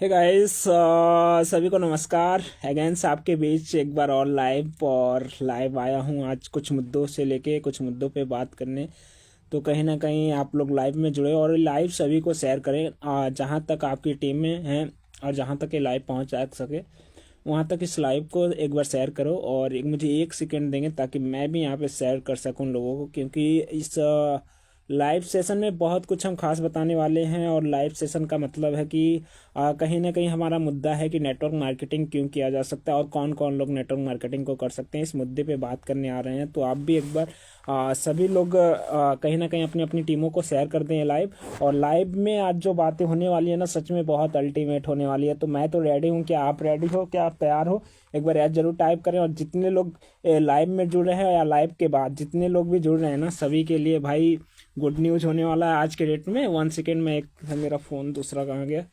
Hey guys, सभी को नमस्कार। अगेंस्ट आपके बीच एक बार और लाइव आया हूँ आज कुछ मुद्दों से लेके कुछ मुद्दों पे बात करने। तो कहीं ना कहीं आप लोग लाइव में जुड़े और लाइव सभी को शेयर करें, जहाँ तक आपकी टीम में हैं और जहाँ तक ये लाइव पहुँच जा सके वहाँ तक इस लाइव को एक बार शेयर करो। और मुझे 1 सेकंड देंगे ताकि मैं भी यहाँ पे शेयर कर सकूँ लोगों को, क्योंकि इस लाइव सेशन में बहुत कुछ हम खास बताने वाले हैं। और लाइव सेशन का मतलब है कि कहीं ना कहीं हमारा मुद्दा है कि नेटवर्क मार्केटिंग क्यों किया जा सकता है और कौन कौन लोग नेटवर्क मार्केटिंग को कर सकते हैं। इस मुद्दे पे बात करने आ रहे हैं, तो आप भी एक बार सभी लोग कहीं ना कहीं अपनी अपनी टीमों को शेयर कर दें लाइव। और लाइव में आज जो बातें होने वाली है ना, सच में बहुत अल्टीमेट होने वाली है। तो मैं तो रेडी हूँ, क्या आप रेडी हो, क्या आप तैयार हो? एक बार याद जरूर टाइप करें। और जितने लोग लाइव में जुड़ रहे हैं या लाइव के बाद जितने लोग भी जुड़ रहे हैं ना, सभी के लिए भाई गुड न्यूज होने वाला है आज के डेट में। 1 सेकेंड में, एक मेरा फ़ोन दूसरा कहाँ गया,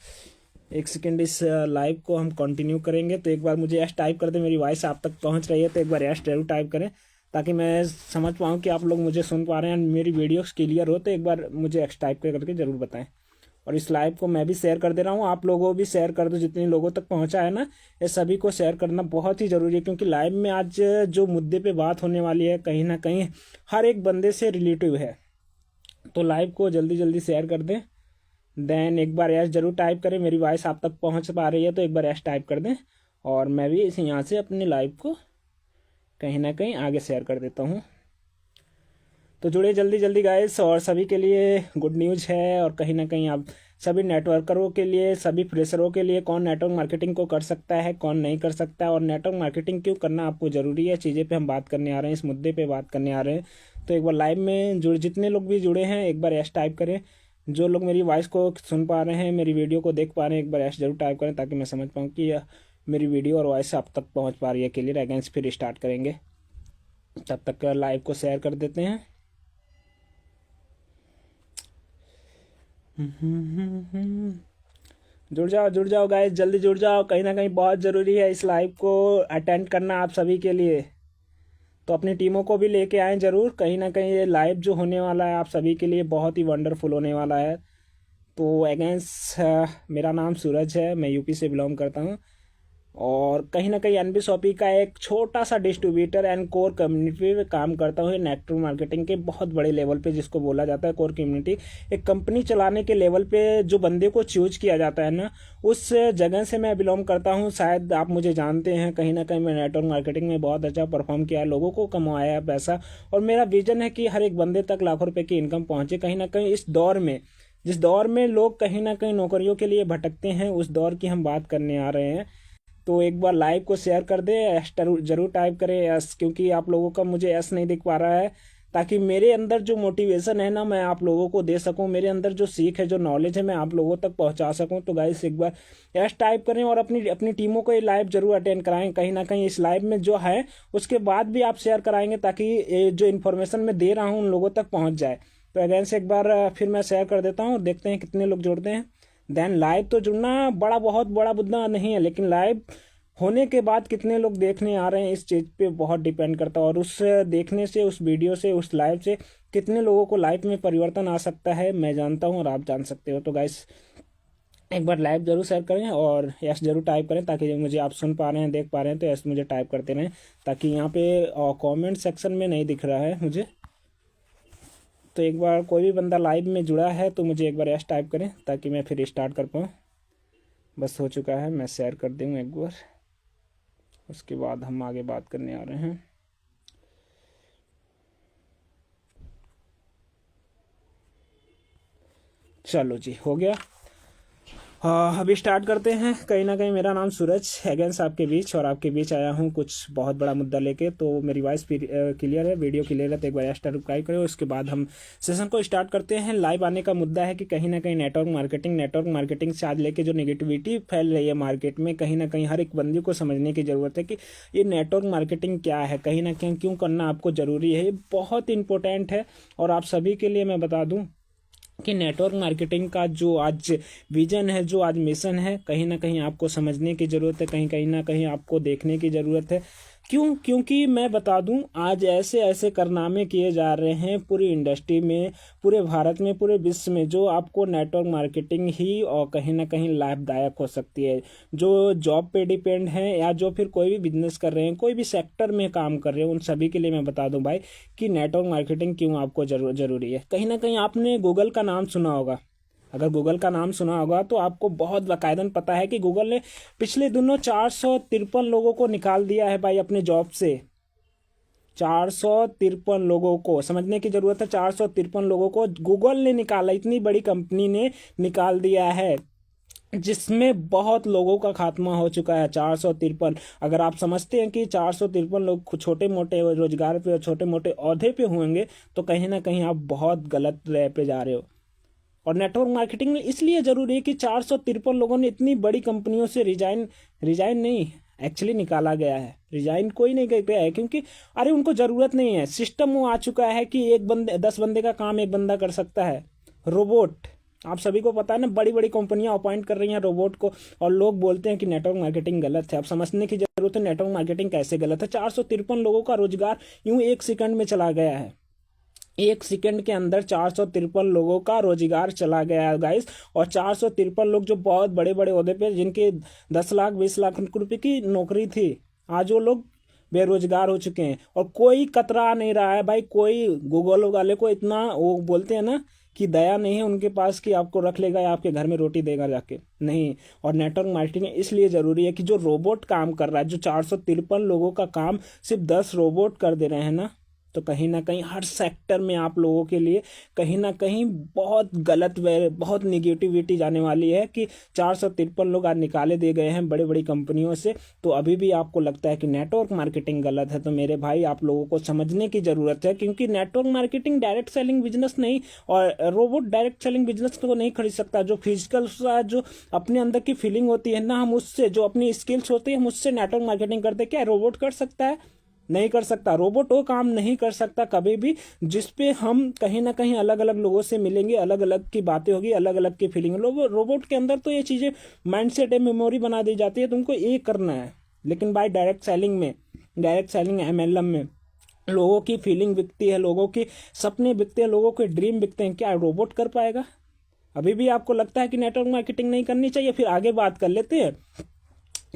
1 सेकेंड। इस लाइव को हम कंटिन्यू करेंगे, तो एक बार मुझे यस टाइप कर दें। मेरी वॉइस आप तक पहुंच रही है तो एक बार यस जरूर टाइप करें ताकि मैं समझ पाऊँ कि आप लोग मुझे सुन पा रहे हैं, मेरी वीडियोस क्लियर हो। तो एक बार मुझे यस टाइप करके ज़रूर बताएं। और इस लाइव को मैं भी शेयर कर दे रहा हूँ, आप लोगों को भी शेयर कर दो। जितने लोगों तक पहुँचा है ना, ये सभी को शेयर करना बहुत ही ज़रूरी है, क्योंकि लाइव में आज जो मुद्दे पे बात होने वाली है कहीं ना कहीं हर एक बंदे से रिलेटिव है। तो लाइव को जल्दी जल्दी शेयर कर दें। देन एक बार यस जरूर टाइप करें। मेरी वॉइस आप तक पहुंच पा रही है तो एक बार यस टाइप कर दें। और मैं भी इस यहाँ से अपने लाइव को कहीं ना कहीं आगे शेयर कर देता हूँ। तो जुड़े जल्दी जल्दी गाइस। और सभी के लिए गुड न्यूज़ है, और कहीं ना कहीं आप सभी नेटवर्करों के लिए, सभी फ्रेशरों के लिए, कौन नेटवर्क मार्केटिंग को कर सकता है, कौन नहीं कर सकता है, और नेटवर्क मार्केटिंग क्यों करना आपको ज़रूरी है, चीज़ें पे हम बात करने आ रहे हैं, इस मुद्दे पे बात करने आ रहे हैं। तो एक बार लाइव में जितने लोग भी जुड़े हैं एक बार यस टाइप करें। जो लोग मेरी वॉइस को सुन पा रहे हैं, मेरी वीडियो को देख पा रहे हैं, एक बार यस जरूर टाइप करें ताकि मैं समझ पाऊँ कि मेरी वीडियो और वॉइस आप तक पहुँच पा रही है क्लियर। अगेंस्ट फिर स्टार्ट करेंगे, तब तक लाइव को शेयर कर देते हैं। जुड़ जाओ गाइस, जल्दी जुड़ जाओ। कहीं ना कहीं बहुत ज़रूरी है इस लाइव को अटेंड करना आप सभी के लिए। तो अपनी टीमों को भी लेके आएँ ज़रूर। कहीं ना कहीं ये लाइव जो होने वाला है आप सभी के लिए बहुत ही वंडरफुल होने वाला है। तो अगेंस्ट मेरा नाम सूरज है, मैं यूपी से बिलोंग करता हूँ। और कहीं ना कहीं एनबी शॉपी का एक छोटा सा डिस्ट्रीब्यूटर एंड कोर कम्युनिटी में काम करता हूँ। नेटवर्क मार्केटिंग के बहुत बड़े लेवल पे जिसको बोला जाता है कोर कम्युनिटी, एक कंपनी चलाने के लेवल पे जो बंदे को चूज किया जाता है ना, उस जगह से मैं बिलोंग करता हूँ। शायद आप मुझे जानते हैं, कहीं ना कहीं मैं नेटवर्क मार्केटिंग में बहुत अच्छा परफॉर्म किया है, लोगों को कमाया है पैसा। और मेरा विजन है कि हर एक बंदे तक लाखों रुपए की इनकम पहुंचे। कहीं ना कहीं इस दौर में, जिस दौर में लोग कहीं ना कहीं नौकरियों के लिए भटकते हैं, उस दौर की हम बात करने आ रहे हैं। तो एक बार लाइव को शेयर कर दे, एस जरूर टाइप करें एस, क्योंकि आप लोगों का मुझे एस नहीं दिख पा रहा है, ताकि मेरे अंदर जो मोटिवेशन है ना मैं आप लोगों को दे सकूं, मेरे अंदर जो सीख है, जो नॉलेज है, मैं आप लोगों तक पहुंचा सकूं। तो गाइस एक बार एस टाइप करें और अपनी अपनी टीमों को ये लाइव जरूर अटेंड कराएं। कहीं ना कहीं इस लाइव में जो है उसके बाद भी आप शेयर कराएंगे ताकि ये जो इन्फॉर्मेशन मैं दे रहा हूँ उन लोगों तक पहुँच जाए। तो अगेन से एक बार फिर मैं शेयर कर देता हूँ, देखते हैं कितने लोग जुड़ते हैं। देन लाइव तो जुड़ना बहुत बड़ा मुद्दा नहीं है, लेकिन लाइव होने के बाद कितने लोग देखने आ रहे हैं इस चीज़ पे बहुत डिपेंड करता है। और उस देखने से, उस वीडियो से, उस लाइव से कितने लोगों को लाइफ में परिवर्तन आ सकता है मैं जानता हूँ और आप जान सकते हो। तो गाइस एक बार लाइव जरूर शेयर करें और यस जरूर टाइप करें ताकि जब मुझे आप सुन पा रहे हैं, देख पा रहे हैं, तो यस मुझे टाइप करते रहें, ताकि यहाँ पे कमेंट सेक्शन में नहीं दिख रहा है मुझे। तो एक बार कोई भी बंदा लाइव में जुड़ा है तो मुझे एक बार यस टाइप करें ताकि मैं फिर स्टार्ट कर पाऊँ। बस हो चुका है, मैं शेयर कर दूँ एक बार, उसके बाद हम आगे बात करने आ रहे हैं। चलो जी, हो गया। अभी स्टार्ट करते हैं। कहीं ना कहीं मेरा नाम सूरज अगेंस्ट आपके बीच, और आपके बीच आया हूँ कुछ बहुत बड़ा मुद्दा लेके। तो मेरी वॉइस क्लियर है, वीडियो क्लियर है, तो एक बार सब्सक्राइब करें। उसके बाद हम सेशन को स्टार्ट करते हैं। लाइव आने का मुद्दा है कि कहीं ना कहीं नेटवर्क मार्केटिंग से आज लेके जो नेगेटिविटी फैल रही है मार्केट में, कहीं ना कहीं हर एक बंदे को समझने की ज़रूरत है कि ये नेटवर्क मार्केटिंग क्या है, कहीं ना कहीं क्यों करना आपको ज़रूरी है, ये बहुत इंपॉर्टेंट है। और आप सभी के लिए मैं बता दूँ कि नेटवर्क मार्केटिंग का जो आज विजन है, जो आज मिशन है, कहीं ना कहीं आपको समझने की ज़रूरत है, कहीं ना कहीं आपको देखने की ज़रूरत है। क्योंकि मैं बता दूं, आज ऐसे ऐसे कारनामे किए जा रहे हैं पूरी इंडस्ट्री में, पूरे भारत में, पूरे विश्व में, जो आपको नेटवर्क मार्केटिंग ही और कहीं ना कहीं लाभदायक हो सकती है। जो जॉब पे डिपेंड हैं या जो फिर कोई भी बिजनेस कर रहे हैं, कोई भी सेक्टर में काम कर रहे हैं, उन सभी के लिए मैं बता दूं भाई कि नेटवर्क मार्केटिंग क्यों आपको जरूरी है। कहीं ना कहीं आपने गूगल का नाम सुना होगा। अगर गूगल का नाम सुना होगा तो आपको बहुत बाकायदन पता है कि गूगल ने पिछले दिनों 453 लोगों को निकाल दिया है भाई अपने जॉब से। 453 लोगों को समझने की जरूरत है। 453 लोगों को गूगल ने निकाला, इतनी बड़ी कंपनी ने निकाल दिया है, जिसमें बहुत लोगों का खात्मा हो चुका है। 453। अगर आप समझते हैं कि 453 लोग छोटे मोटे रोजगार पे और छोटे मोटे ओहदे पे होंगे, तो कहीं ना कहीं आप बहुत गलत राह पे जा रहे हो। और नेटवर्क मार्केटिंग में इसलिए जरूरी है कि 453 लोगों ने इतनी बड़ी कंपनियों से रिजाइन नहीं, एक्चुअली निकाला गया है। रिजाइन कोई नहीं गया है, क्योंकि अरे उनको जरूरत नहीं है। सिस्टम वो आ चुका है कि 10 बंदे का काम एक बंदा कर सकता है। रोबोट, आप सभी को पता है ना, बड़ी बड़ी कंपनियां अपॉइंट कर रही हैं रोबोट को, और लोग बोलते हैं कि नेटवर्क मार्केटिंग गलत है। अब समझने की जरूरत है नेटवर्क मार्केटिंग कैसे गलत है। 453 लोगों का रोजगार यूं 1 सेकंड में चला गया है। 1 सेकंड के अंदर 453 लोगों का रोजगार चला गया है गाइस। और 453 लोग जो बहुत बड़े बड़े ओहदे पे, जिनके 10 लाख 20 लाख रुपए की नौकरी थी, आज वो लोग बेरोजगार हो चुके हैं। और कोई कतरा नहीं रहा है भाई, कोई गूगल वाले को इतना वो बोलते हैं ना कि दया नहीं है उनके पास कि आपको रख लेगा या आपके घर में रोटी देगा जाके, नहीं। और नेटवर्क मार्केटिंग इसलिए जरूरी है कि जो रोबोट काम कर रहा है, जो 453 लोगों का काम सिर्फ 10 रोबोट कर दे रहे हैं ना, तो कहीं ना कहीं हर सेक्टर में आप लोगों के लिए कहीं ना कहीं बहुत गलत बहुत निगेटिविटी जाने वाली है कि 453 लोग आज निकाले दिए गए हैं बड़ी बड़ी कंपनियों से। तो अभी भी आपको लगता है कि नेटवर्क मार्केटिंग गलत है, तो मेरे भाई आप लोगों को समझने की जरूरत है। क्योंकि network marketing direct selling business नहीं, और रोबोट डायरेक्ट सेलिंग बिजनेस को नहीं खरीद सकता। जो फिजिकल जो अपने अंदर की फीलिंग होती है ना, हम उससे, जो अपनी स्किल्स होती है हम उससे नेटवर्क मार्केटिंग करते। क्या रोबोट कर सकता है? नहीं कर सकता। रोबोट वो काम नहीं कर सकता कभी भी जिसपे हम कहीं ना कहीं अलग अलग लोगों से मिलेंगे, अलग अलग की बातें होगी, अलग अलग की फीलिंग। रोबोट के अंदर तो ये चीजें माइंडसेट है, मेमोरी बना दी जाती है, तुमको ये करना है। लेकिन भाई डायरेक्ट सेलिंग MLM में लोगों की फीलिंग बिकती है, लोगों के सपने बिकते हैं, लोगों के ड्रीम बिकते हैं। क्या रोबोट कर पाएगा? अभी भी आपको लगता है कि नेटवर्क मार्केटिंग नहीं करनी चाहिए? फिर आगे बात कर लेते हैं।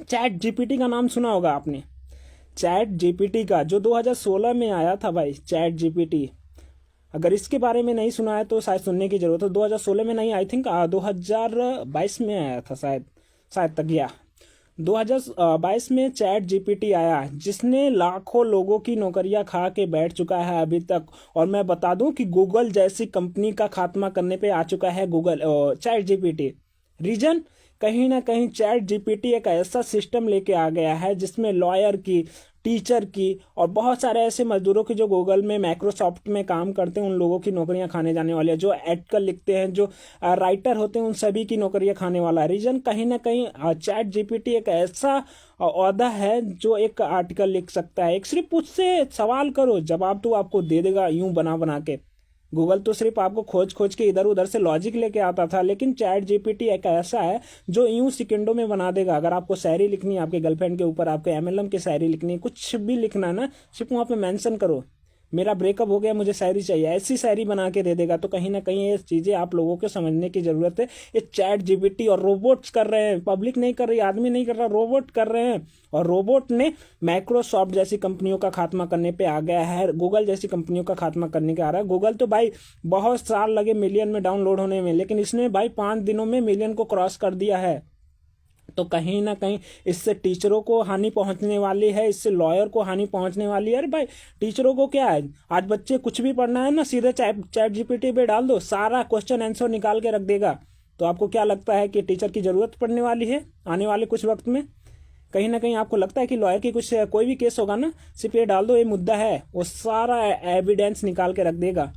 ChatGPT का नाम सुना होगा आपने। ChatGPT का जो 2016 में आया था भाई, ChatGPT, अगर इसके बारे में नहीं सुना है तो शायद सुनने की जरूरत है। 2016 में नहीं, आई थिंक 2022 में आया था, शायद तक गया। 2022 में ChatGPT आया, जिसने लाखों लोगों की नौकरियां खा के बैठ चुका है अभी तक। और मैं बता दूं कि गूगल जैसी कंपनी का खात्मा करने पे आ चुका है ChatGPT। रीजन, कहीं ना कहीं ChatGPT एक ऐसा सिस्टम लेके आ गया है जिसमें लॉयर की, टीचर की और बहुत सारे ऐसे मजदूरों की जो गूगल में, माइक्रोसॉफ्ट में काम करते हैं, उन लोगों की नौकरियां खाने जाने वाली है। जो आर्टिकल लिखते हैं, जो राइटर होते हैं, उन सभी की नौकरियां खाने वाला है। रीजन, कहीं ना कहीं ChatGPT एक ऐसा ओहदा है जो एक आर्टिकल लिख सकता है। एक सिर्फ उससे सवाल करो, जवाब तो आपको दे देगा यूं बना बना के। गूगल तो सिर्फ आपको खोज खोज के इधर उधर से लॉजिक लेके आता था, लेकिन ChatGPT एक ऐसा है जो यूं सेकंडों में बना देगा। अगर आपको शायरी लिखनी है आपके गर्लफ्रेंड के ऊपर, आपके MLM की शायरी लिखनी है, कुछ भी लिखना है ना, सिर्फ वहां पे मेंशन करो मेरा ब्रेकअप हो गया, मुझे शायरी चाहिए, ऐसी शायरी बना के दे देगा। तो कहीं ना कहीं ये चीजें आप लोगों को समझने की जरूरत है। ये ChatGPT और रोबोट्स कर रहे हैं, पब्लिक नहीं कर रही, आदमी नहीं कर रहा, रोबोट कर रहे हैं। और रोबोट ने माइक्रोसॉफ्ट जैसी कंपनियों का खात्मा करने पे आ गया है, गूगल जैसी कंपनियों का खात्मा करने के आ रहा है। गूगल तो भाई बहुत साल लगे मिलियन में डाउनलोड होने में, लेकिन इसने भाई 5 दिनों में मिलियन को क्रॉस कर दिया है। तो कहीं ना कहीं इससे टीचरों को हानि पहुंचने वाली है, इससे लॉयर को हानि पहुंचने वाली है। अरे भाई टीचरों को क्या है, आज बच्चे कुछ भी पढ़ना है ना, सीधे ChatGPT पे डाल दो, सारा क्वेश्चन आंसर निकाल के रख देगा। तो आपको क्या लगता है कि टीचर की जरूरत पड़ने वाली है आने वाले कुछ वक्त में? कहीं ना कहीं आपको लगता है कि लॉयर की कुछ कोई भी केस होगा ना, सिर्फ ये डाल दो ये मुद्दा है, वो सारा एविडेंस निकाल के रख देगा।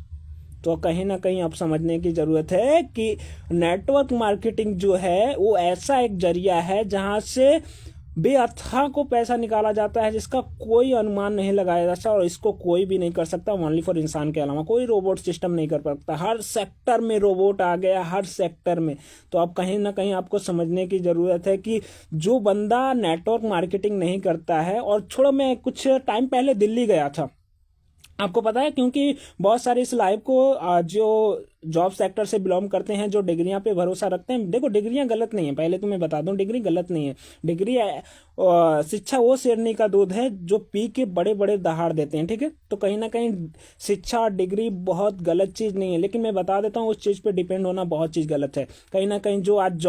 तो कहीं ना कहीं आप समझने की जरूरत है कि नेटवर्क मार्केटिंग जो है वो ऐसा एक जरिया है जहां से बेअथा को पैसा निकाला जाता है जिसका कोई अनुमान नहीं लगाया जा सकता, और इसको कोई भी नहीं कर सकता ओनली फॉर इंसान के अलावा। कोई रोबोट सिस्टम नहीं कर सकता। हर सेक्टर में रोबोट आ गया, हर सेक्टर में। तो अब कहीं ना कहीं आपको समझने की ज़रूरत है कि जो बंदा नेटवर्क मार्केटिंग नहीं करता है, और छोड़ो, मैं कुछ टाइम पहले दिल्ली गया था, आपको पता है, क्योंकि बहुत सारे इस लाइव को जो जॉब सेक्टर से बिलोंग करते हैं, जो डिग्रियां पे भरोसा रखते हैं। देखो, डिग्रियां गलत नहीं है, पहले तो मैं बता दूं, डिग्री गलत नहीं है। डिग्री शिक्षा वो शेरनी का दूध है जो पी के बड़े बड़े दहाड़ देते हैं, ठीक है। तो कहीं ना कहीं शिक्षा और डिग्री बहुत गलत चीज़ नहीं है, लेकिन मैं बता देता हूँ, उस चीज़ पे डिपेंड होना बहुत चीज़ गलत है। कहीं ना कहीं जो आज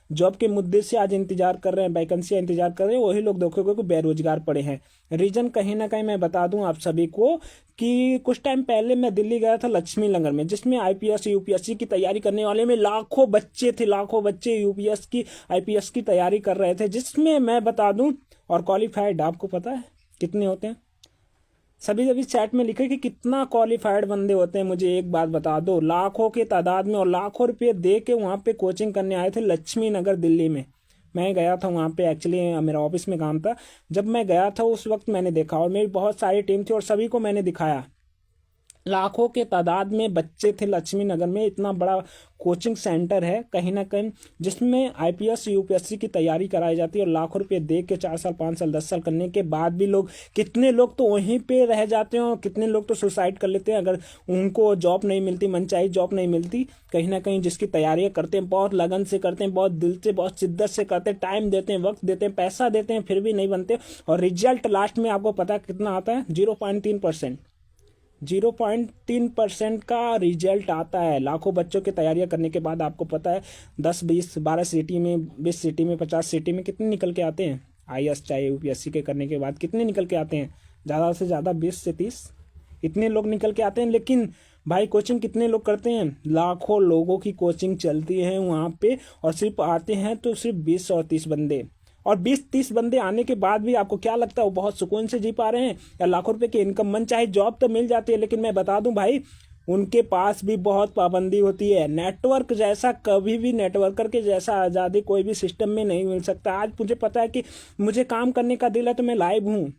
जॉब के मुद्दे से आज इंतजार कर रहे हैं, वैकेंसी इंतजार कर रहे हैं, वही लोग देखोगे कि बेरोजगार पड़े हैं। रीजन कहीं ना कहीं मैं बता दूं आप सभी को कि कुछ टाइम पहले मैं दिल्ली गया था लक्ष्मी नगर में, जिसमें आईपीएस यूपीएससी की तैयारी करने वाले में लाखों बच्चे थे, लाखों बच्चे यूपीएस की आईपीएस की तैयारी कर रहे थे, जिसमें मैं बता दूं, और क्वालिफाइड आपको पता है कितने होते हैं? सभी सभी चैट में लिखे कि कितना क्वालिफाइड बंदे होते हैं, मुझे एक बात बता दो। लाखों के तादाद में, और लाखों रुपए दे के वहाँ पे कोचिंग करने आए थे लक्ष्मी नगर दिल्ली में। मैं गया था वहाँ पे, एक्चुअली मेरा ऑफिस में काम था। जब मैं गया था उस वक्त मैंने देखा, और मेरी बहुत सारी टीम थी और सभी को मैंने दिखाया। लाखों के तादाद में बच्चे थे लक्ष्मी नगर में। इतना बड़ा कोचिंग सेंटर है कहीं ना कहीं, जिसमें आईपीएस यूपीएससी की तैयारी कराई जाती है, और लाखों रुपए दे के 4 साल 5 साल 10 साल करने के बाद भी लोग, कितने लोग तो वहीं पे रह जाते हैं, और कितने लोग तो सुसाइड कर लेते हैं अगर उनको जॉब नहीं मिलती, मनचाही जॉब नहीं मिलती। कहीं ना कहीं जिसकी तैयारियां करते हैं, बहुत लगन से करते हैं, बहुत दिल से, बहुत शिद्दत से करते हैं, टाइम देते हैं, वक्त देते हैं, पैसा देते हैं, फिर भी नहीं बनते, और रिजल्ट लास्ट में आपको पता कितना आता है? 0.3%। 0.3% का रिजल्ट आता है लाखों बच्चों की तैयारियां करने के बाद। आपको पता है 10 20 12 सिटी में, 20 सिटी में, 50 सिटी में कितने निकल के आते हैं? आईएएस चाहे यूपीएससी के करने के बाद कितने निकल के आते हैं? ज़्यादा से ज़्यादा 20 से 30, इतने लोग निकल के आते हैं। लेकिन भाई कोचिंग कितने लोग करते हैं? लाखों लोगों की कोचिंग चलती है वहाँ पे, और सिर्फ आते हैं तो सिर्फ 20 और 30 बंदे। और 20-30 बंदे आने के बाद भी आपको क्या लगता है वो बहुत सुकून से जी पा रहे हैं, या लाखों रुपए की इनकम? मन चाहे जॉब तो मिल जाती है, लेकिन मैं बता दूं भाई, उनके पास भी बहुत पाबंदी होती है। नेटवर्क जैसा, कभी भी नेटवर्कर के जैसा आज़ादी कोई भी सिस्टम में नहीं मिल सकता। आज मुझे पता है कि मुझे काम करने का दिल है तो मैं लाइव हूँ।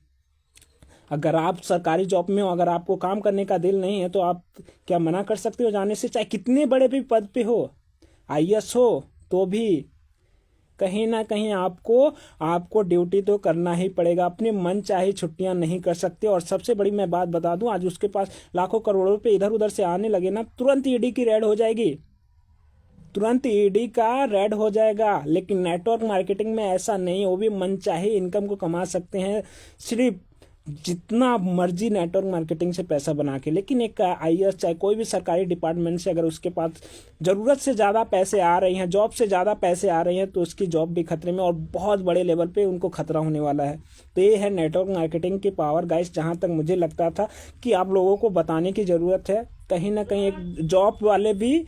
अगर आप सरकारी जॉब में हो, अगर आपको काम करने का दिल नहीं है, तो आप क्या मना कर सकते हो जाने से? चाहे कितने बड़े भी पद पे हो, आईएएस हो, तो भी कहीं ना कहीं आपको ड्यूटी तो करना ही पड़ेगा। अपने मन चाहे छुट्टियां नहीं कर सकते। और सबसे बड़ी मैं बात बता दूं, आज उसके पास लाखों करोड़ों रुपए इधर उधर से आने लगे ना, तुरंत ईडी की रेड हो जाएगी, तुरंत ईडी का रेड हो जाएगा। लेकिन नेटवर्क मार्केटिंग में ऐसा नहीं, वो भी मन चाहे इनकम को कमा सकते हैं, सिर्फ जितना मर्जी नेटवर्क मार्केटिंग से पैसा बना के। लेकिन एक आईएएस चाहे कोई भी सरकारी डिपार्टमेंट से अगर उसके पास ज़रूरत से ज़्यादा पैसे आ रहे हैं, जॉब से ज़्यादा पैसे आ रहे हैं, तो उसकी जॉब भी खतरे में, और बहुत बड़े लेवल पे उनको खतरा होने वाला है। तो ये है नेटवर्क मार्केटिंग की पावर गाइस, जहाँ तक मुझे लगता था कि आप लोगों को बताने की ज़रूरत है। कहीं ना कहीं एक जॉब वाले भी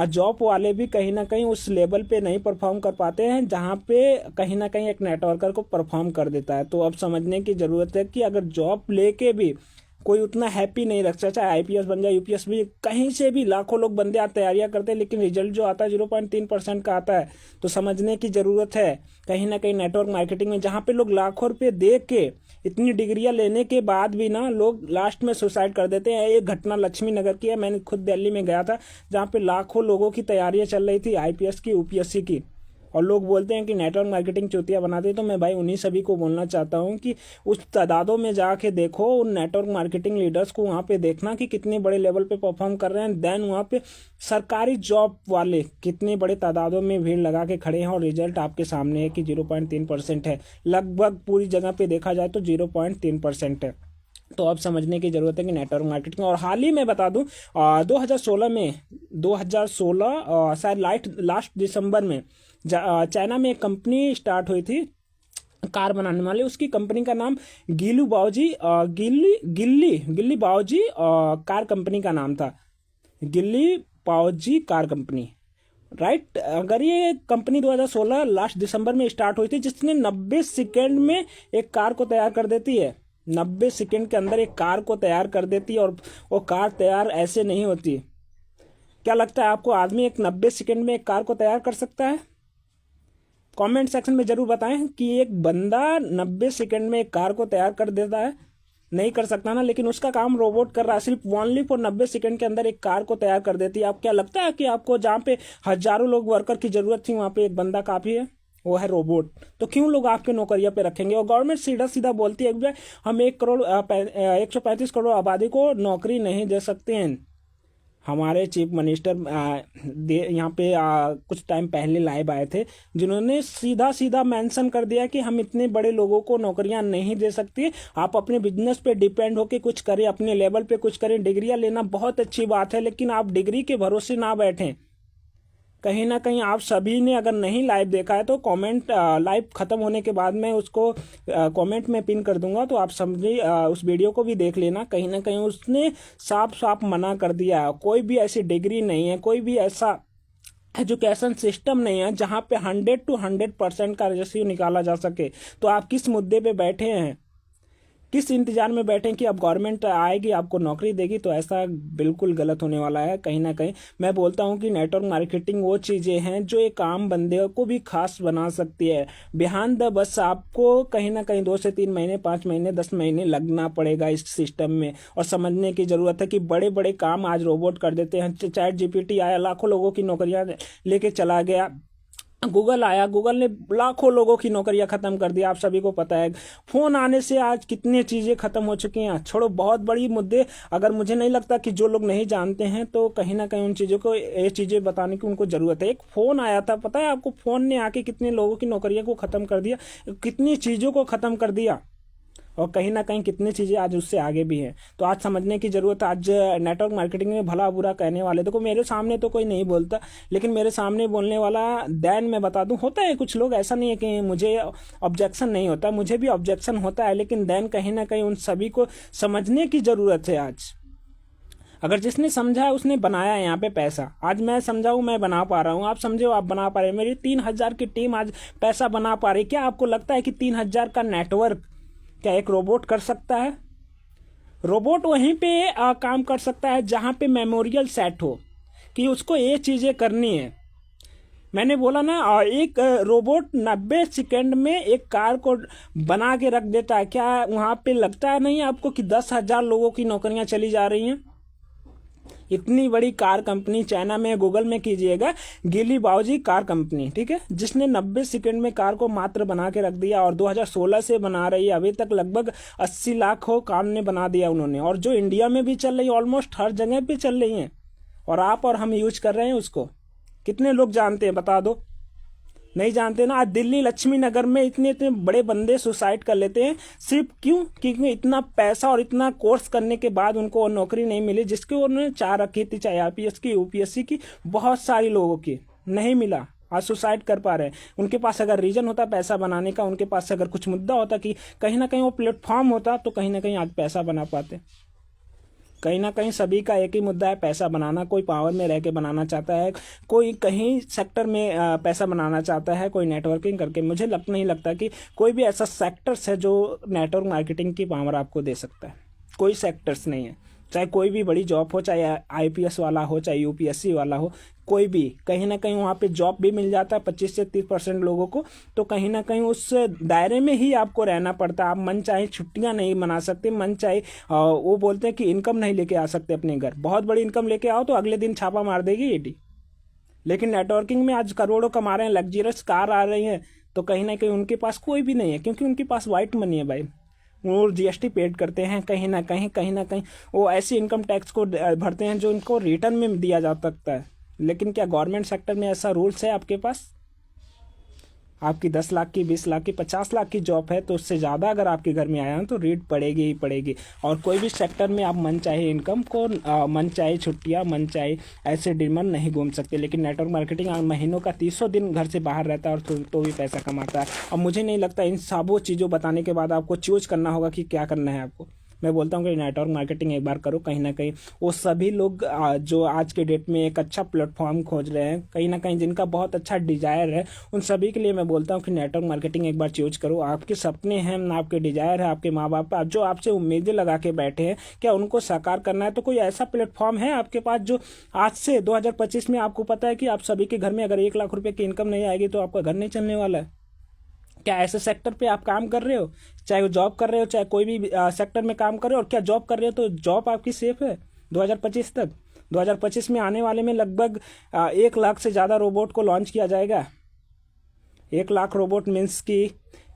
जॉब वाले भी कहीं ना कहीं उस लेवल पे नहीं परफॉर्म कर पाते हैं जहाँ पे कहीं ना कहीं एक नेटवर्कर को परफॉर्म कर देता है। तो अब समझने की ज़रूरत है कि अगर जॉब लेके भी कोई उतना हैप्पी नहीं रखता, चाहे आईपीएस बन जाए, यूपीएस भी, कहीं से भी लाखों लोग बंदे आज तैयारियां करते हैं, लेकिन रिजल्ट जो आता है 0.3% का आता है। तो समझने की ज़रूरत है कहीं ना कहीं नेटवर्क मार्केटिंग में, जहाँ पे लोग लाखों रुपये दे के इतनी डिग्रियां लेने के बाद भी ना लोग लास्ट में सुसाइड कर देते हैं। एक घटना लक्ष्मी नगर की है, मैंने खुद दिल्ली में गया था, जहाँ पे लाखों लोगों की तैयारियां चल रही थी आईपीएस की, यूपीएससी की, और लोग बोलते हैं कि नेटवर्क मार्केटिंग चूतिया बनाते हैं। तो मैं भाई उन्हीं सभी को बोलना चाहता हूं कि उस तादादों में जाके देखो, उन नेटवर्क मार्केटिंग लीडर्स को वहां पे देखना कि कितने बड़े लेवल पे परफॉर्म कर रहे हैं। देन वहां पे सरकारी जॉब वाले कितने बड़े तादादों में भीड़ लगा के खड़े हैं, और रिजल्ट आपके सामने है कि 0.3% है। लगभग पूरी जगह पे देखा जाए तो 0.3% है। तो अब समझने की जरूरत है कि नेटवर्क मार्केटिंग। और हाल ही में बता दूं, 2016 शायद लास्ट दिसंबर में चाइना में एक कंपनी स्टार्ट हुई थी कार बनाने वाली। उसकी कंपनी का नाम गिल्ली बाओजी गिल्ली बाओजी कार कंपनी का नाम था, गिल्ली बाओजी कार कंपनी, राइट। अगर ये कंपनी 2016 लास्ट दिसंबर में स्टार्ट हुई थी, जिसने 90 सेकेंड में एक कार को तैयार कर देती है। 90 सेकेंड के अंदर एक कार को तैयार कर देती है, और वो कार तैयार ऐसे नहीं होती। क्या लगता है आपको, आदमी एक 90 सेकेंड में एक कार को तैयार कर सकता है? कमेंट सेक्शन में ज़रूर बताएं कि एक बंदा 90 सेकंड में एक कार को तैयार कर देता है, नहीं कर सकता ना, लेकिन उसका काम रोबोट कर रहा है, सिर्फ ओनली फॉर 90 सेकंड के अंदर एक कार को तैयार कर देती है। आप क्या लगता है कि आपको जहाँ पे हजारों लोग वर्कर की जरूरत थी वहाँ पे एक बंदा काफ़ी है? वो है रोबोट। तो क्यों लोग आपके नौकरिया पे रखेंगे? और गवर्नमेंट सीधा सीधा बोलती है कि हम 135 करोड़ आबादी को नौकरी नहीं दे सकते हैं। हमारे चीफ मिनिस्टर यहाँ पे कुछ टाइम पहले लाइव आए थे, जिन्होंने सीधा सीधा मेंशन कर दिया कि हम इतने बड़े लोगों को नौकरियां नहीं दे सकते, आप अपने बिजनेस पे डिपेंड होके कुछ करें, अपने लेवल पे कुछ करें। डिग्रियां लेना बहुत अच्छी बात है, लेकिन आप डिग्री के भरोसे ना बैठें। कहीं ना कहीं आप सभी ने अगर नहीं लाइव देखा है तो कमेंट, लाइव ख़त्म होने के बाद मैं उसको कमेंट में पिन कर दूंगा, तो आप समझिए उस वीडियो को भी देख लेना। कहीं ना कहीं उसने साफ साफ मना कर दिया, कोई भी ऐसी डिग्री नहीं है, कोई भी ऐसा एजुकेशन सिस्टम नहीं है जहाँ पे 100 to 100% का रेशियो निकाला जा सके। तो आप किस मुद्दे पे बैठे हैं, किस इंतजार में बैठे कि अब गवर्नमेंट आएगी आपको नौकरी देगी? तो ऐसा बिल्कुल गलत होने वाला है। कहीं ना कहीं मैं बोलता हूँ कि नेटवर्क मार्केटिंग वो चीज़ें हैं जो एक आम बंदे को भी खास बना सकती है। बिहान द बस आपको कहीं ना कहीं 2 से 3 महीने, 5 महीने, 10 महीने लगना पड़ेगा इस सिस्टम में, और समझने की ज़रूरत है कि बड़े बड़े काम आज रोबोट कर देते हैं। चैट जीपीटी आया, लाखों लोगों की नौकरियाँ लेके चला गया। गूगल आया, गूगल ने लाखों लोगों की नौकरियां खत्म कर दी, आप सभी को पता है। फोन आने से आज कितनी चीजें खत्म हो चुकी हैं। छोड़ो बहुत बड़ी मुद्दे, अगर मुझे नहीं लगता कि जो लोग नहीं जानते हैं तो कहीं ना कहीं उन चीजों को, ये चीजें बताने की उनको जरूरत है। एक फोन आया था, पता है आपको? फोन ने आके कितने लोगों की नौकरियों को खत्म कर दिया, कितनी चीजों को खत्म कर दिया, और कहीं ना कहीं कितनी चीज़ें आज उससे आगे भी हैं। तो आज समझने की ज़रूरत है। आज नेटवर्क मार्केटिंग में भला बुरा कहने वाले, देखो मेरे सामने तो कोई नहीं बोलता, लेकिन मेरे सामने बोलने वाला दैन मैं बता दूं, होता है कुछ लोग, ऐसा नहीं है कि मुझे ऑब्जेक्शन नहीं होता, मुझे भी ऑब्जेक्शन होता है, लेकिन दैन कहीं ना कहीं उन सभी को समझने की ज़रूरत है। आज अगर जिसने समझा है उसने बनाया है यहाँ पे पैसा। आज मैं समझाऊँ, मैं बना पा रहा हूँ, आप समझे हो आप बना पा रहे हैं। मेरी 3000 की टीम आज पैसा बना पा रही। क्या आपको लगता है कि 3000 का नेटवर्क क्या एक रोबोट कर सकता है? रोबोट वहीं पे काम कर सकता है जहां पे मेमोरियल सेट हो कि उसको ये चीजें करनी है। मैंने बोला ना, एक रोबोट 90 सेकंड में एक कार को बना के रख देता है। क्या वहां पे लगता है नहीं आपको कि 10,000 लोगों की नौकरियां चली जा रही हैं? इतनी बड़ी कार कंपनी, चाइना में, गूगल में कीजिएगा, गिली बाओजी कार कंपनी, ठीक है, जिसने 90 सेकंड में कार को मात्र बना के रख दिया, और 2016 से बना रही है, अभी तक लगभग 80 लाख हो कार ने बना दिया उन्होंने, और जो इंडिया में भी चल रही है, ऑलमोस्ट हर जगह पे चल रही है, और आप और हम यूज कर रहे हैं उसको। कितने लोग जानते हैं बता दो? नहीं जानते ना। आज दिल्ली लक्ष्मी नगर में इतने इतने बड़े बंदे सुसाइड कर लेते हैं, सिर्फ क्यों? क्योंकि इतना पैसा और इतना कोर्स करने के बाद उनको नौकरी नहीं मिली जिसकी उन्होंने चाह रखी थी, चाहे आरपीएस की, यूपीएससी की, बहुत सारी लोगों की नहीं मिला, आज सुसाइड कर पा रहे हैं। उनके पास अगर रीजन होता पैसा बनाने का, उनके पास अगर कुछ मुद्दा होता कि कहीं ना कहीं वो प्लेटफॉर्म होता, तो कहीं ना कहीं आज पैसा बना पाते। कहीं ना कहीं सभी का एक ही मुद्दा है, पैसा बनाना। कोई पावर में रह के बनाना चाहता है, कोई कहीं सेक्टर में पैसा बनाना चाहता है, कोई नेटवर्किंग करके। मुझे नहीं लगता कि कोई भी ऐसा सेक्टर्स है जो नेटवर्क मार्केटिंग की पावर आपको दे सकता है। कोई सेक्टर्स नहीं है, चाहे कोई भी बड़ी जॉब हो, चाहे आईपीएस वाला हो, चाहे यूपीएससी वाला हो, कोई भी, कहीं ना कहीं वहाँ पे जॉब भी मिल जाता है 25 से 30% लोगों को। तो कहीं ना कहीं उस दायरे में ही आपको रहना पड़ता है। आप मन चाहे छुट्टियाँ नहीं मना सकते, मन चाहे वो बोलते हैं कि इनकम नहीं लेके आ सकते अपने घर। बहुत बड़ी इनकम लेके आओ तो अगले दिन छापा मार देगी ईडी। लेकिन नेटवर्किंग में आज करोड़ों कमा रहे हैं, लग्जरियस कार आ रही हैं, तो कहीं ना कहीं उनके पास कोई भी नहीं है, क्योंकि उनके पास वाइट मनी है भाई। वो जीएसटी पेड करते हैं, कहीं ना कहीं वो ऐसी इनकम टैक्स को भरते हैं जो इनको रिटर्न में दिया जा सकता है। लेकिन क्या गवर्नमेंट सेक्टर में ऐसा रूल्स है आपके पास? आपकी 10 लाख की, 20 लाख की, 50 लाख की जॉब है तो उससे ज़्यादा अगर आपके घर में आया तो रेट पड़ेगी ही पड़ेगी। और कोई भी सेक्टर में आप मन चाहे इनकम को, मन चाहे छुट्टियाँ, मन चाहे ऐसे डिमन नहीं घूम सकते। लेकिन नेटवर्क मार्केटिंग महीनों का 300 दिन घर से बाहर रहता है और तो भी पैसा कमाता है। और मुझे नहीं लगता इन सबों चीज़ों बताने के बाद आपको चूज करना होगा कि क्या करना है आपको। मैं बोलता हूँ कि नेटवर्क मार्केटिंग एक बार करो। कहीं ना कहीं वो सभी लोग जो आज के डेट में एक अच्छा प्लेटफॉर्म खोज रहे हैं, कहीं ना कहीं जिनका बहुत अच्छा डिजायर है, उन सभी के लिए मैं बोलता हूँ कि नेटवर्क मार्केटिंग एक बार चूज करो। आपके सपने हैं, आपके डिजायर है, आपके माँ बाप जो आपसे उम्मीदें लगा के बैठे हैं, क्या उनको साकार करना है तो कोई ऐसा प्लेटफॉर्म है आपके पास जो आज से 2025 में आपको पता है कि आप सभी के घर में अगर 1 लाख रुपए की इनकम नहीं आएगी तो आपका घर नहीं चलने वाला है। क्या ऐसे सेक्टर पे आप काम कर रहे हो, चाहे वो जॉब कर रहे हो, चाहे कोई भी सेक्टर में काम कर रहे हो, और क्या जॉब कर रहे हो तो जॉब आपकी सेफ है 2025 तक? 2025 में आने वाले में लगभग 1 लाख से ज़्यादा रोबोट को लॉन्च किया जाएगा। 1 लाख रोबोट मीन्स कि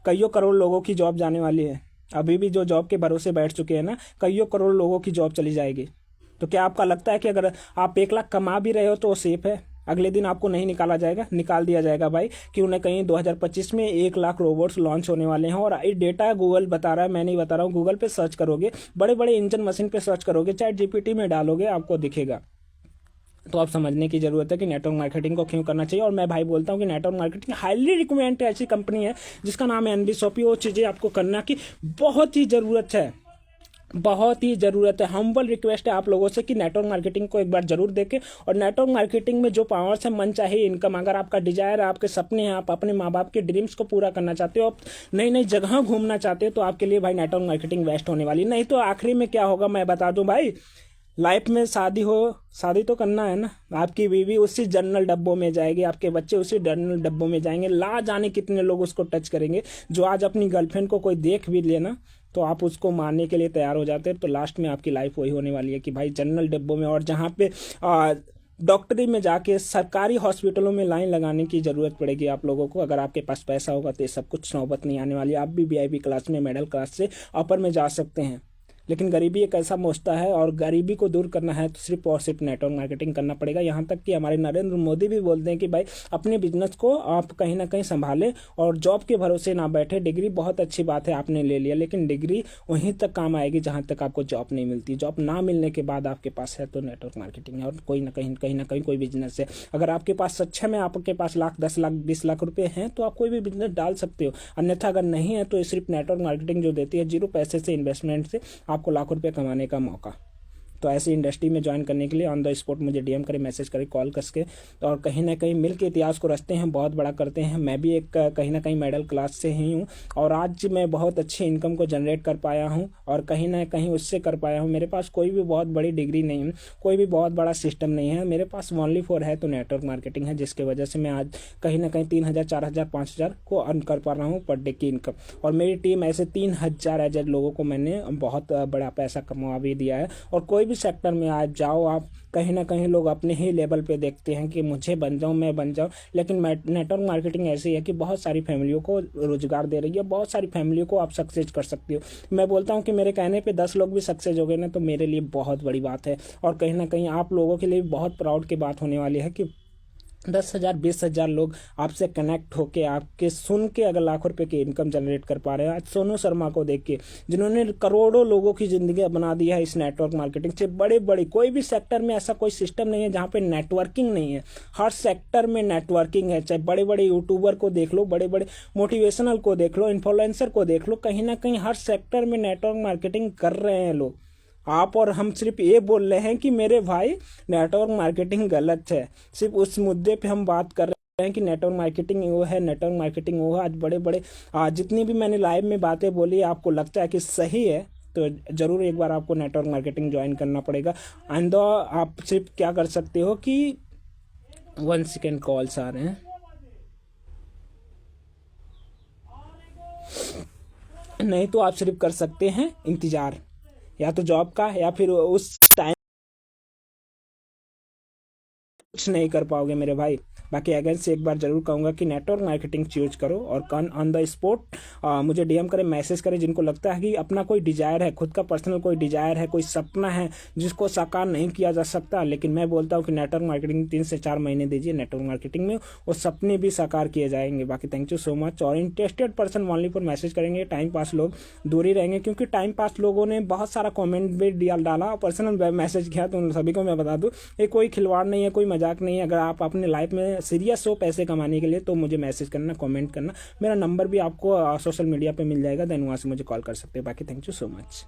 कईयों करोड़ लोगों की जॉब जाने वाली है। अभी भी जो जॉब के भरोसे बैठ चुके हैं ना, कईयों करोड़ लोगों की जॉब चली जाएगी। तो क्या आपका लगता है कि अगर आप 1 लाख कमा भी रहे हो तो वो सेफ है? अगले दिन आपको नहीं निकाला जाएगा, निकाल दिया जाएगा भाई। क्यों न कहीं 2025 में 1 लाख रोबोट्स लॉन्च होने वाले हैं। और ये डेटा गूगल बता रहा है, मैं नहीं बता रहा हूँ। गूगल पे सर्च करोगे, बड़े बड़े इंजन मशीन पे सर्च करोगे, चैट जीपीटी में डालोगे, आपको दिखेगा। तो आप समझने की जरूरत है कि नेटवर्क मार्केटिंग को क्यों करना चाहिए। और मैं भाई बोलता हूँ कि नेटवर्क मार्केटिंग हाईली रिकमेंड ऐसी कंपनी है जिसका नाम है एनबी वो चीज़ें आपको करना की बहुत ही ज़रूरत है, बहुत ही ज़रूरत है। हम्बल रिक्वेस्ट है आप लोगों से कि नेटवर्क मार्केटिंग को एक बार जरूर देखें। और नेटवर्क मार्केटिंग में जो पावर्स है, मन चाहे इनकम, अगर आपका डिजायर है, आपके सपने हैं, आप अपने माँ बाप के ड्रीम्स को पूरा करना चाहते हो, आप नई नई जगह घूमना चाहते हो, तो आपके लिए भाई नेटवर्क मार्केटिंग बेस्ट होने वाली। नहीं तो आखिरी में क्या होगा मैं बता दूं भाई, लाइफ में शादी तो करना है ना, आपकी बीवी उसी जनरल डब्बों में जाएगी, आपके बच्चे उसी जनरल डब्बों में जाएंगे। ला जाने कितने लोग उसको टच करेंगे। जो आज अपनी गर्लफ्रेंड को कोई देख भी लेना तो आप उसको मारने के लिए तैयार हो जाते हैं। तो लास्ट में आपकी लाइफ वही होने वाली है कि भाई जनरल डब्बों में, और जहाँ पे डॉक्टरी में जाके सरकारी हॉस्पिटलों में लाइन लगाने की ज़रूरत पड़ेगी आप लोगों को। अगर आपके पास पैसा होगा तो ये सब कुछ नौबत नहीं आने वाली। आप भी वीआईपी क्लास में, मिडिल क्लास से अपर में जा सकते हैं। लेकिन गरीबी एक ऐसा मोस्ता है, और गरीबी को दूर करना है तो सिर्फ और सिर्फ नेटवर्क मार्केटिंग करना पड़ेगा। यहाँ तक कि हमारे नरेंद्र मोदी भी बोलते हैं कि भाई अपने बिजनेस को आप कहीं ना कहीं संभालें और जॉब के भरोसे ना बैठे। डिग्री बहुत अच्छी बात है, आपने ले लिया, लेकिन डिग्री वहीं तक काम आएगी जहाँ तक आपको जॉब नहीं मिलती। जॉब ना मिलने के बाद आपके पास है तो नेटवर्क मार्केटिंग है, और कोई ना कहीं कोई बिजनेस है। अगर आपके पास सक्षम है, आपके पास लाख, 10 लाख, 20 लाख रुपए हैं तो आप कोई भी बिजनेस डाल सकते हो। अन्यथा अगर नहीं है तो सिर्फ नेटवर्क मार्केटिंग जो देती है 0 पैसे से, इन्वेस्टमेंट से आपको लाखों रुपए कमाने का मौका। तो ऐसी इंडस्ट्री में ज्वाइन करने के लिए ऑन द स्पॉट मुझे डीएम करें, मैसेज करें, कॉल करके, और कहीं ना कहीं मिल के इतिहास को रचते हैं, बहुत बड़ा करते हैं। मैं भी एक कहीं ना कहीं मिडिल क्लास से ही हूँ, और आज मैं बहुत अच्छी इनकम को जनरेट कर पाया हूँ, और कहीं ना कहीं उससे कर पाया हूँ। मेरे पास कोई भी बहुत बड़ी डिग्री नहीं है, कोई भी बहुत बड़ा सिस्टम नहीं है, मेरे पास ओनली फॉर है तो नेटवर्क मार्केटिंग है, जिसकी वजह से मैं आज कहीं ना कहीं 3,000, 4,000, 5,000 को अर्न कर पा रहा हूँ पर डे की इनकम। और मेरी टीम ऐसे 3,000 एजेंट लोगों को मैंने बहुत बड़ा पैसा कमा भी दिया है। और कोई भी सेक्टर में आज जाओ आप, कहीं ना कहीं लोग अपने ही लेवल पे देखते हैं कि मुझे बन जाऊं, मैं बन जाऊं। लेकिन नेटवर्क मार्केटिंग ऐसी है कि बहुत सारी फैमिलियों को रोजगार दे रही है, बहुत सारी फैमिलियों को आप सक्सेस कर सकते हो। मैं बोलता हूं कि मेरे कहने पे 10 लोग भी सक्सेस हो गए ना तो मेरे लिए बहुत बड़ी बात है। और कहीं ना कहीं आप लोगों के लिए बहुत प्राउड की बात होने वाली है कि 10,000, 20,000 लोग आपसे कनेक्ट होके, आपके सुन के अगर लाखों रुपए की इनकम जनरेट कर पा रहे हैं। आज सोनू शर्मा को देख के, जिन्होंने करोड़ों लोगों की जिंदगी बना दी है इस नेटवर्क मार्केटिंग से। बड़े बड़े कोई भी सेक्टर में ऐसा कोई सिस्टम नहीं है जहाँ पे नेटवर्किंग नहीं है। हर सेक्टर में नेटवर्किंग है। चाहे बड़े बड़े यूट्यूबर को देख लो, बड़े बड़े मोटिवेशनल को देख लो, इन्फ्लुएंसर को देख लो, कहीं ना कहीं हर सेक्टर में नेटवर्क मार्केटिंग कर रहे हैं लोग। आप और हम सिर्फ ये बोल रहे हैं कि मेरे भाई नेटवर्क मार्केटिंग गलत है। सिर्फ उस मुद्दे पे हम बात कर रहे हैं कि नेटवर्क मार्केटिंग वो है, नेटवर्क मार्केटिंग वो है। आज बड़े बड़े जितनी भी मैंने लाइव में बातें बोली आपको लगता है कि सही है तो जरूर एक बार आपको नेटवर्क मार्केटिंग ज्वाइन करना पड़ेगा। एंड आप सिर्फ क्या कर सकते हो कि 1 सेकेंड कॉल्स आ रहे हैं, नहीं तो आप सिर्फ कर सकते हैं इंतजार, या तो जॉब का, या फिर उस टाइम कुछ नहीं कर पाओगे मेरे भाई। बाकी अगेन से एक बार जरूर कहूंगा कि नेटवर्क मार्केटिंग चूज करो, और ऑन द स्पॉट मुझे डीएम करें, मैसेज करें। जिनको लगता है कि अपना कोई डिजायर है, खुद का पर्सनल कोई डिजायर है, कोई सपना है जिसको साकार नहीं किया जा सकता, लेकिन मैं बोलता हूँ कि नेटवर्क मार्केटिंग 3 से 4 महीने दीजिए, नेटवर्क मार्केटिंग में वो सपने भी साकार किए जाएंगे। बाकी थैंक यू सो मच। और interested person only for message करेंगे, टाइम पास लोग दूर ही रहेंगे, क्योंकि टाइम पास लोगों ने बहुत सारा कॉमेंट भी डाला, पर्सनल मैसेज किया, तो उन सभी को मैं बता दूँ ये कोई खिलवाड़ नहीं है, कोई मजाक नहीं है। अगर आप अपने लाइफ में सीरियस हो पैसे कमाने के लिए तो मुझे मैसेज करना, कमेंट करना। मेरा नंबर भी आपको सोशल मीडिया पे मिल जाएगा, देन वहाँ से मुझे कॉल कर सकते हैं। बाकी थैंक यू सो मच।